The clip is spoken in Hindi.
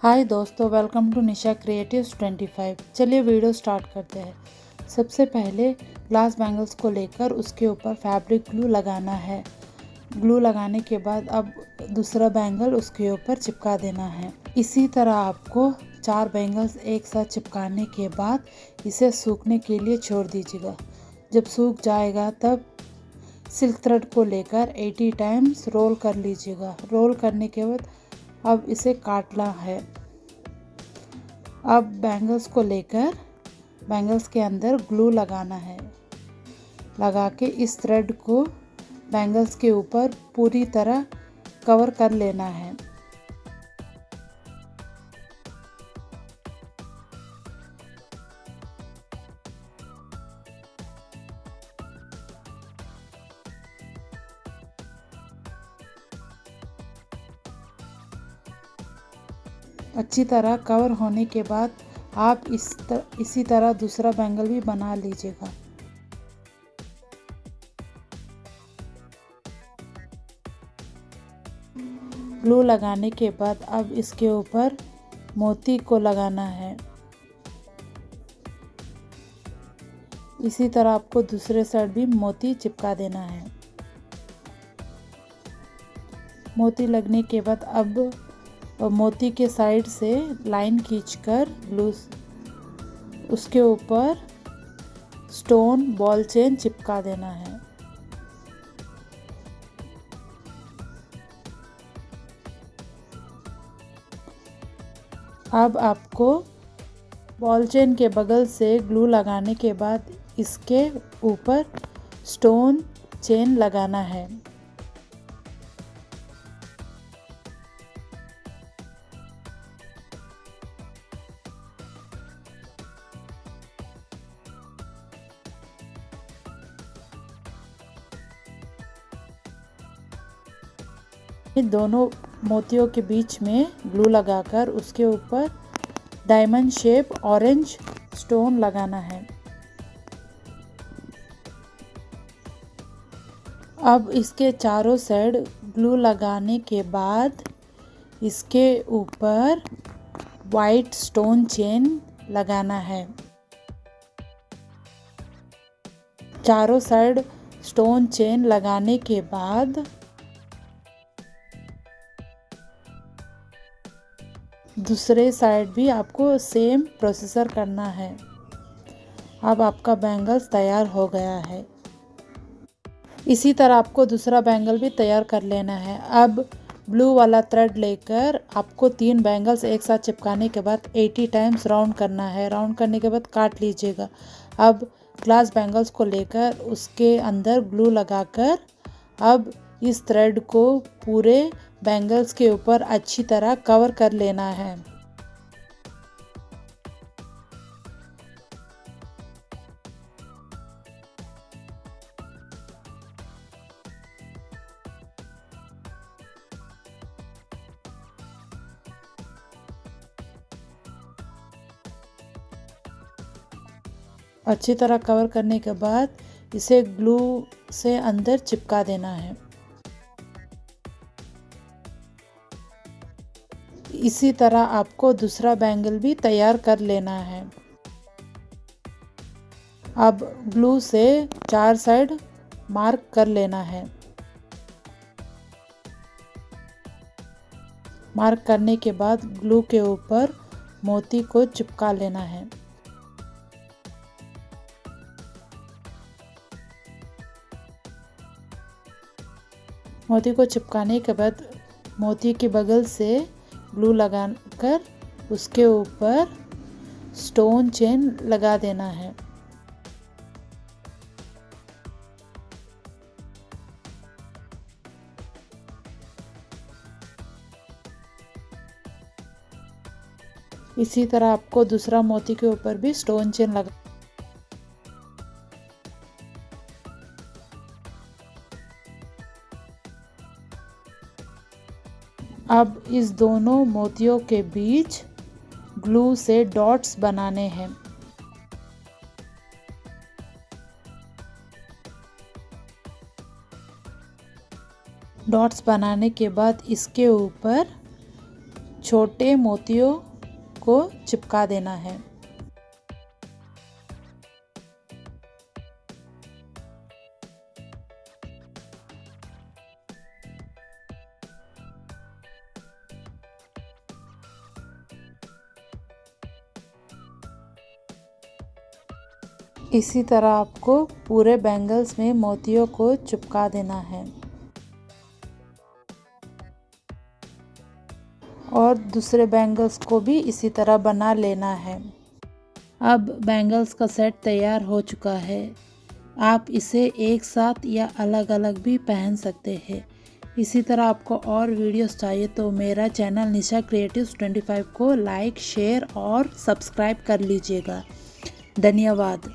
हाय दोस्तों, वेलकम टू निशा क्रिएटिव्स 25। चलिए वीडियो स्टार्ट करते हैं। सबसे पहले ग्लास बैंगल्स को लेकर उसके ऊपर फैब्रिक ग्लू लगाना है। ग्लू लगाने के बाद अब दूसरा बैंगल उसके ऊपर चिपका देना है। इसी तरह आपको 4 बैंगल्स एक साथ चिपकाने के बाद इसे सूखने के लिए छोड़ दीजिएगा। जब सूख जाएगा तब सिल्क थ्रेड को लेकर 80 टाइम्स रोल कर लीजिएगा। रोल करने के बाद अब इसे काटना है। अब बैंगल्स को लेकर बैंगल्स के अंदर ग्लू लगाना है। लगा के इस थ्रेड को बैंगल्स के ऊपर पूरी तरह कवर कर लेना है। अच्छी तरह कवर होने के बाद आप इसी तरह दूसरा बैंगल भी बना लीजिएगा। ग्लू लगाने के बाद अब इसके ऊपर मोती को लगाना है। इसी तरह आपको दूसरे साइड भी मोती चिपका देना है। मोती लगने के बाद अब मोती के साइड से लाइन खींचकर ग्लू उसके ऊपर स्टोन बॉल चेन चिपका देना है। अब आपको बॉल चेन के बगल से ग्लू लगाने के बाद इसके ऊपर स्टोन चेन लगाना है। दोनों मोतियों के बीच में ग्लू लगाकर उसके ऊपर डायमंड शेप ऑरेंज स्टोन लगाना है। अब इसके चारों साइड ग्लू लगाने के बाद इसके ऊपर वाइट स्टोन चेन लगाना है। चारों साइड स्टोन चेन लगाने के बाद दूसरे साइड भी आपको सेम प्रोसीजर करना है। अब आपका बैंगल्स तैयार हो गया है। इसी तरह आपको दूसरा बैंगल भी तैयार कर लेना है। अब ब्लू वाला थ्रेड लेकर आपको 3 बैंगल्स एक साथ चिपकाने के बाद 80 टाइम्स राउंड करना है। राउंड करने के बाद काट लीजिएगा। अब ग्लास बैंगल्स को लेकर उसके अंदर ग्लू लगाकर अब इस थ्रेड को पूरे बैंगल्स के ऊपर अच्छी तरह कवर कर लेना है। अच्छी तरह कवर करने के बाद इसे ग्लू से अंदर चिपका देना है। इसी तरह आपको दूसरा बैंगल भी तैयार कर लेना है। अब ग्लू से 4 साइड मार्क कर लेना है। मार्क करने के बाद ग्लू के ऊपर मोती को चिपका लेना है। मोती को चिपकाने के बाद मोती के बगल से ग्लू लगाकर उसके ऊपर स्टोन चेन लगा देना है। इसी तरह आपको दूसरा मोती के ऊपर भी स्टोन चेन लगा। अब इस दोनों मोतियों के बीच ग्लू से डॉट्स बनाने हैं। डॉट्स बनाने के बाद इसके ऊपर छोटे मोतियों को चिपका देना है। इसी तरह आपको पूरे बैंगल्स में मोतियों को चिपका देना है और दूसरे बैंगल्स को भी इसी तरह बना लेना है। अब बैंगल्स का सेट तैयार हो चुका है। आप इसे एक साथ या अलग अलग भी पहन सकते हैं। इसी तरह आपको और वीडियोस चाहिए तो मेरा चैनल निशा क्रिएटिव्स 25 को लाइक, शेयर और सब्सक्राइब कर लीजिएगा। धन्यवाद।